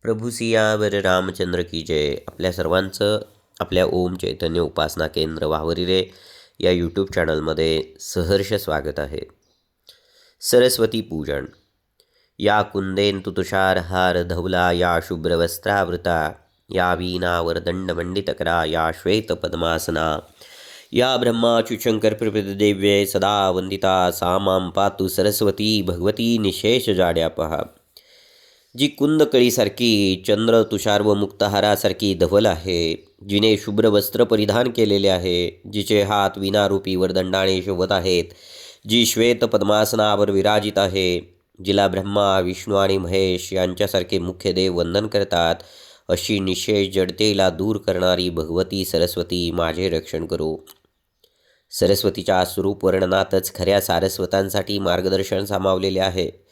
प्रभू सियावर रामचंद्र की जय. आपल्या सर्वांचं आपल्या ओम चैतन्य उपासना केंद्र वावरिरे या यूट्यूब चॅनलमध्ये सहर्ष स्वागत आहे. सरस्वती पूजन. या कुंदेंतु तुषारहार धवला, या शुभ्रवस्त्रावृता, या वीणावर दंडमंडितकरा, या श्वेतपद्मासना, या ब्रह्माच्युशंकर प्रभृतिदेव्ये सदा वंदिता, सा मां पातु सरस्वती भगवती निशेष जाड्यापहा. जी कुंदकळीसारखी चंद्र तुषार व मुक्तहारासारखी धवल आहे, जिने शुभ्र वस्त्र परिधान केलेले आहे, जिचे हात विनारूपी वरदंडाने शोभत आहेत, जी श्वेत पद्मासनावर विराजित आहे, जिला ब्रह्मा विष्णू आणि महेश यांच्यासारखे मुख्य देव वंदन करतात, अशी निशेष जडतेला दूर करणारी भगवती सरस्वती माझे रक्षण करो. सरस्वतीच्या स्वरूप वर्णनातच खऱ्या सारस्वतांसाठी मार्गदर्शन सामावलेले आहे.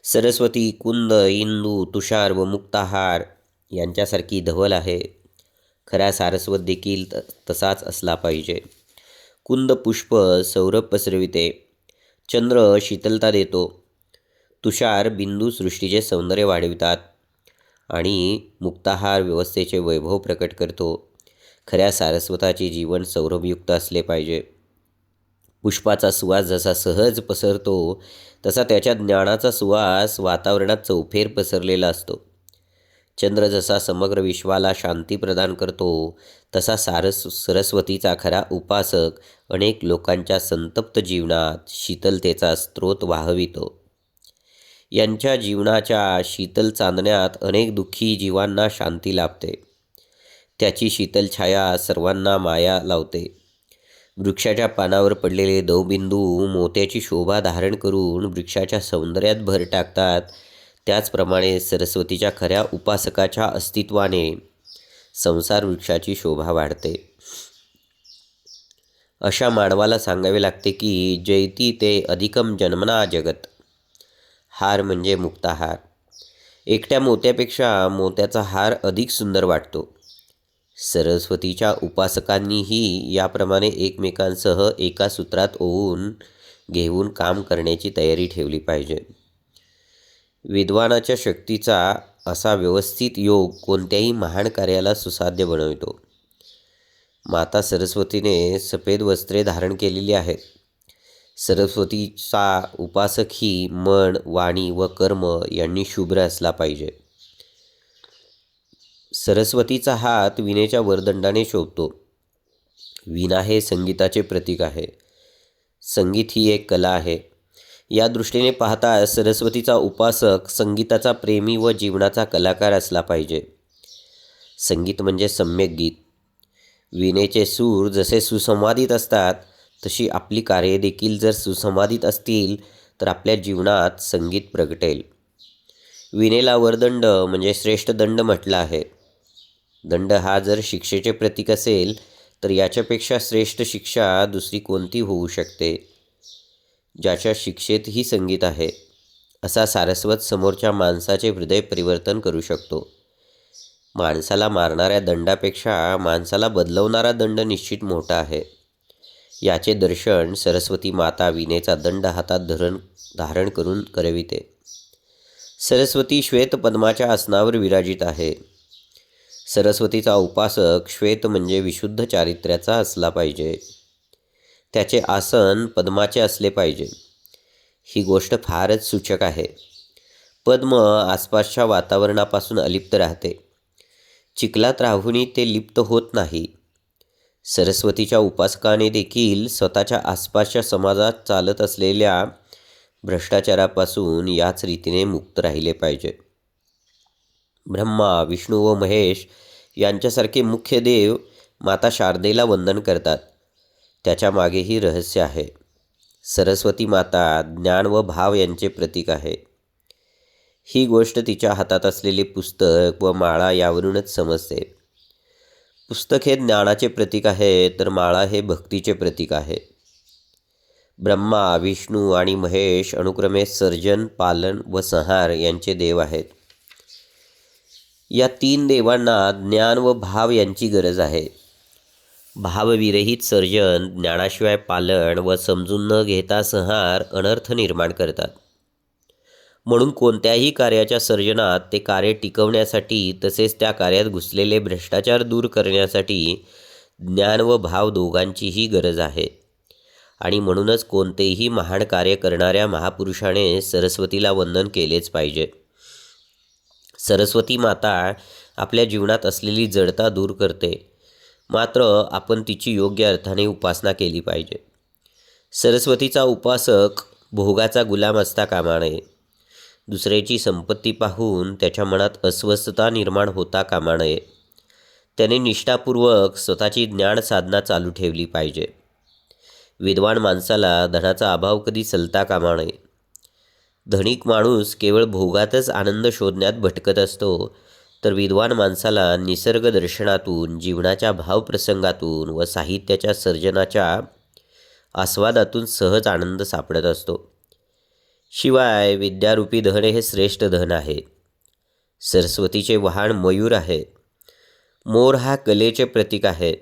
सरस्वती कुंद, इंदू, तुषार व मुक्ताहार यांच्यासारखी धवल आहे. खऱ्या सारस्वत देखील तसाच असला पाहिजे. कुंद पुष्प सौरभ पसरविते, चंद्र शीतलता देतो, तुषार बिंदू सृष्टीचे सौंदर्य वाढवितात आणि मुक्ताहार व्यवस्थेचे वैभव प्रकट करतो. खऱ्या सारस्वताचे जीवन सौरभयुक्त असले पाहिजे. पुष्पाचा सुवास जसा सहज पसरतो तसा त्याच्या ज्ञानाचा सुवास वातावरणात चौफेर पसरलेला असतो. चंद्र जसा समग्र विश्वाला शांती प्रदान करतो तसा सरस्वतीचा खरा उपासक अनेक लोकांच्या संतप्त जीवनात शीतलतेचा स्रोत वाहवितो. यांच्या जीवनाच्या शीतल चांदण्यात अनेक दुःखी जीवांना शांती लाभते. त्याची शीतल छाया सर्वांना माया लावते. वृक्षाच्या पानावर पडलेले दवबिंदू मोत्याची शोभा धारण करून वृक्षाच्या सौंदर्यात भर टाकतात. त्याचप्रमाणे सरस्वतीच्या खऱ्या उपासकाच्या अस्तित्वाने संसार वृक्षाची शोभा वाढते. अशा मानवाला सांगावे लागते की जयती ते अधिकम जन्मना जगत. हार म्हणजे मुक्ताहार. एकट्या मोत्यापेक्षा मोत्याचा हार अधिक सुंदर वाटतो. सरस्वतीच्या उपासकांनीही याप्रमाणे एकमेकांसह एका सूत्रात घेऊन काम करण्याची तयारी ठेवली पाहिजे. विद्वानाच्या शक्तीचा असा व्यवस्थित योग कोणत्याही महान कार्याला सुसाध्य बनवितो. माता सरस्वतीने सफेद वस्त्रे धारण केलेली आहेत. सरस्वतीचा उपासक ही मन, वाणी व कर्म यांनी शुभ्र असला पाहिजे. सरस्वतीचा हात वीणेच्या वरदंडाने शोभतो. वीणा हे संगीताचे प्रतीक आहे. संगीत ही एक कला आहे. या दृष्टीने पाहता सरस्वतीचा उपासक संगीताचा प्रेमी व जीवनाचा कलाकार असला पाहिजे. संगीत म्हणजे सम्यक गीत. वीणेचे सूर जसे सुसंवादित असतात तशी आपली कार्ये देखील जर सुसंवादित असतील तर आपल्या जीवनात संगीत प्रगटेल. वीणेला वरदंड म्हणजे श्रेष्ठ दंड म्हटलं आहे. दंड हा जर शिक्षेचे प्रतीक असेल तर याच्यापेक्षा श्रेष्ठ शिक्षा दुसरी कोणती होऊ शकते. ज्याच्या शिक्षेतही संगीत आहे असा सारस्वत समोरच्या माणसाचे हृदय परिवर्तन करू शकतो. माणसाला मारणाऱ्या दंडापेक्षा माणसाला बदलवणारा दंड निश्चित मोठा आहे. याचे दर्शन सरस्वती माता वीणेचा दंड हातात धारण करून करविते. सरस्वती श्वेत पद्माच्या आसनावर विराजित आहे. सरस्वतीचा उपासक श्वेत म्हणजे विशुद्ध चारित्र्याचा असला पाहिजे. त्याचे आसन पद्माचे असले पाहिजे. ही गोष्ट फारच सूचक आहे. पद्म आसपासच्या वातावरणापासून अलिप्त राहते. चिखलात राहूनही ते लिप्त होत नाही. सरस्वतीच्या उपासकाने देखील स्वतःच्या आसपासच्या समाजात चालत असलेल्या भ्रष्टाचारापासून याच रीतीने मुक्त राहिले पाहिजे. ब्रह्मा, विष्णू व महेश यांच्यासारखे मुख्य देव माता शारदेला वंदन करतात. त्याच्या मागेही रहस्य आहे. सरस्वती माता ज्ञान व भाव यांचे प्रतीक आहे. ही गोष्ट तिच्या हातात असलेले पुस्तक व माळा यावरूनच समजते. पुस्तक हे ज्ञानाचे प्रतीक आहे तर माळा हे भक्तीचे प्रतीक आहे. ब्रह्मा, विष्णू आणि महेश अनुक्रमे सर्जन, पालन व संहार यांचे देव आहेत. या तीन देवांना ज्ञान व भाव यांची गरज आहे. भावविरहित सर्जन ज्ञानाशिवाय पालन व समजून न घेता संहार अनर्थ निर्माण करतात. म्हणून कोणत्याही कार्याच्या सर्जनात ते कार्य टिकवण्यासाठी तसेच त्या कार्यात घुसलेले भ्रष्टाचार दूर करण्यासाठी ज्ञान व भाव दोघांचीही गरज आहे. आणि म्हणूनच कोणतेही महान कार्य करणाऱ्या महापुरुषाने सरस्वतीला वंदन केलेच पाहिजे. सरस्वती माता आपल्या जीवनात असलेली जडता दूर करते, मात्र आपण तिची योग्य अर्थाने उपासना केली पाहिजे. सरस्वतीचा उपासक भोगाचा गुलाम असता कामा नये. दुसऱ्याची संपत्ती पाहून त्याच्या मनात अस्वस्थता निर्माण होता कामा नये. त्याने निष्ठापूर्वक स्वतःची ज्ञान साधना चालू ठेवली पाहिजे. विद्वान माणसाला धनाचा अभाव कधी सलता कामा नये. धनिक माणूस केवळ भोगातच आनंद शोधण्यात भटकत असतो, तर विद्वान माणसाला निसर्ग दर्शनातून, जीवनाच्या भावप्रसंगातून व साहित्याच्या सर्जनाच्या आस्वादातून सहज आनंद सापडत असतो. शिवाय विद्यारूपी धन हे श्रेष्ठ धन आहे. सरस्वतीचे वाहन मयूर आहे. मोर हा कलेचे प्रतीक आहे.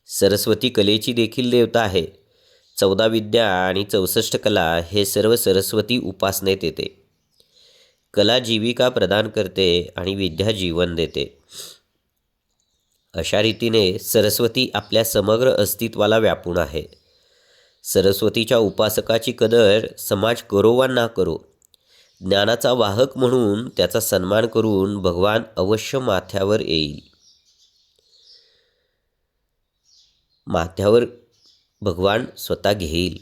सरस्वती कलेची देखील देवता आहे. 14 विद्या आणि 64 कला हे सर्व सरस्वती उपासनेत येते. कला जीविका प्रदान करते आणि विद्या जीवन देते. अशा रीतीने सरस्वती आपल्या समग्र अस्तित्वाला व्यापून आहे. सरस्वतीच्या उपासकाची कदर समाज करो वा ना करो, ज्ञानाचा वाहक म्हणून त्याचा सन्मान करून भगवान अवश्य माथ्यावर भगवान स्वतः घेईल.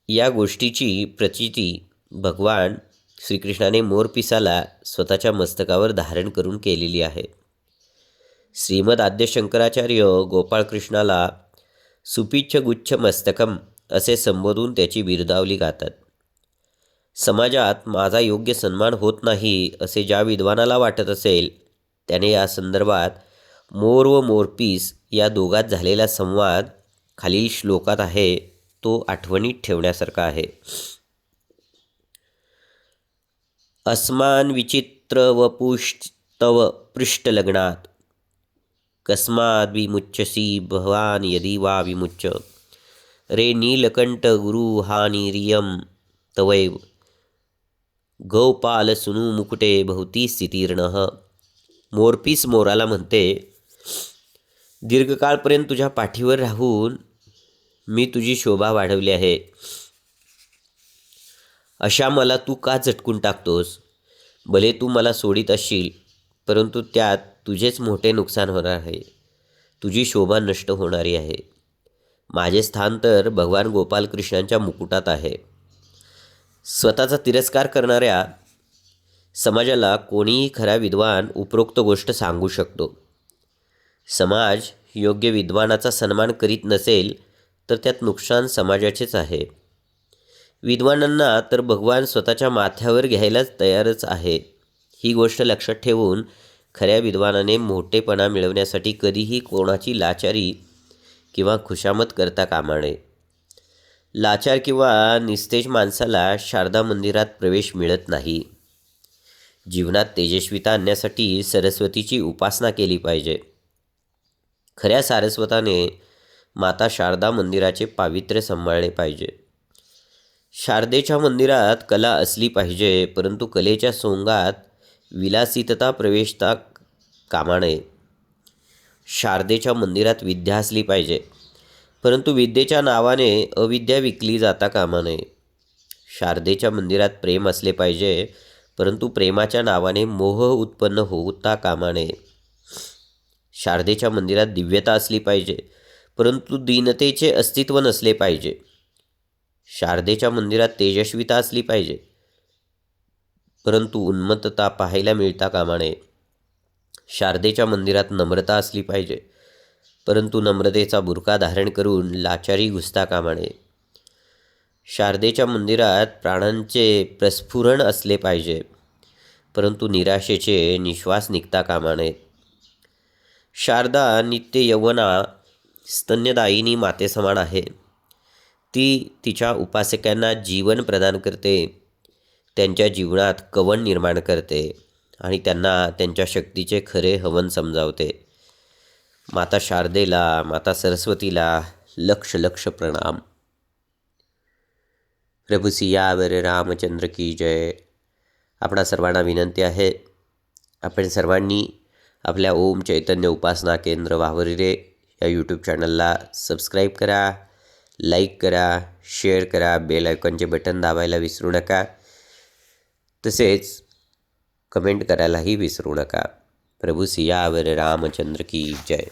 या गोष्टीची प्रचिती भगवान श्रीकृष्णाने मोरपिसाला स्वतःच्या मस्तकावर धारण करून केलेली आहे. श्रीमद आद्य शंकराचार्य गोपाळकृष्णाला सुपिच्छ गुच्छ मस्तकम असे संबोधून त्याची बिरदावली गातात. समाजात माझा योग्य सन्मान होत नाही असे ज्या विद्वानाला वाटत असेल, त्याने या संदर्भात मोर व मोरपीस या दोघात झालेला संवाद खालील श्लोकात आहे तो आठवणीत ठेवण्यासारखा आहे. अस्मान विचित्र वपुस्तव पृष्ठलग्नात कस्माद विमुच्यसी भवान यदि वा विमुच्य रे नीलकंठ गुरु हानिरियम तवैव गौपाल सुनु मुकुटे भवती स्थितीर्णः. मोरपीस मोराला म्हणते, दीर्घकाळपर्यंत तुझ्या पाठीवर राहून मी तुझी शोभा वाढवली आहे. अशा मला तू का झटकून टाकतोस? भले तू मला सोडित असशील, परंतु त्यात तुझेच मोठे नुकसान होणार आहे. तुझी शोभा नष्ट होणारी आहे. माझे स्थान तर भगवान गोपालकृष्णांच्या मुकुटात आहे. स्वतःचा तिरस्कार करणाऱ्या समाजाला कोणीही खरा विद्वान उपरोक्त गोष्ट सांगू शकतो. समाज योग्य विद्वानाचा सन्मान करीत नसेल तर त्यात नुकसान समाजाचेच आहे. विद्वानांना तर भगवान स्वतःच्या माथ्यावर घ्यायलाच तयारच आहे. ही गोष्ट लक्षात ठेवून खऱ्या विद्वानाने मोठेपणा मिळवण्यासाठी कधीही कोणाची लाचारी किंवा खुशामत करता कामा नये. लाचार किंवा निस्तेज माणसाला शारदा मंदिरात प्रवेश मिळत नाही. जीवनात तेजस्विता आणण्यासाठी सरस्वतीची उपासना केली पाहिजे. खऱ्या सारस्वताने माता शारदा मंदिराचे पावित्र्य सांभाळले पाहिजे. शारदेच्या मंदिरात कला असली पाहिजे, परंतु कलेच्या सोंगात विलासितता प्रवेशता कामा नये. शारदेच्या मंदिरात विद्या असली पाहिजे, परंतु विद्येच्या नावाने अविद्या विकली जाता कामा नये. शारदेच्या मंदिरात प्रेम असले पाहिजे, परंतु प्रेमाच्या नावाने मोह उत्पन्न होता कामा नये. शारदेच्या मंदिरात दिव्यता असली पाहिजे, परंतु दीनतेचे अस्तित्व नसले पाहिजे. शारदेच्या मंदिरात तेजस्विता असली पाहिजे, परंतु उन्मत्तता पाहायला मिळता कामा नये. शारदेच्या मंदिरात नम्रता असली पाहिजे, परंतु नम्रतेचा बुरका धारण करून लाचारी घुसता कामा नये. शारदेच्या मंदिरात प्राणांचे प्रस्फुरण असले पाहिजे, परंतु निराशेचे निश्वास निघता कामा नयेत. शारदा नित्य यवना स्तन्यदायिनी मातेसमान आहे. ती तिच्या उपासकांना जीवन प्रदान करते, त्यांच्या जीवनात कवण निर्माण करते आणि त्यांना त्यांच्या शक्तीचे खरे हवन समजावते. माता शारदेला, माता सरस्वतीला लक्ष लक्ष प्रणाम. प्रभु सियावर रामचंद्र की जय. आपणा सर्वांना विनंती आहे, आपण सर्वांनी आपल्या ओम चैतन्य उपासना केंद्र वावरिरे या यूट्यूब चॅनलला सबस्क्राईब करा, लाईक करा, शेअर करा, बेल आयकॉनचे बटन दाबायला विसरू नका. तसेच कमेंट करायलाही विसरू नका. प्रभू सियावर रामचंद्र की जय.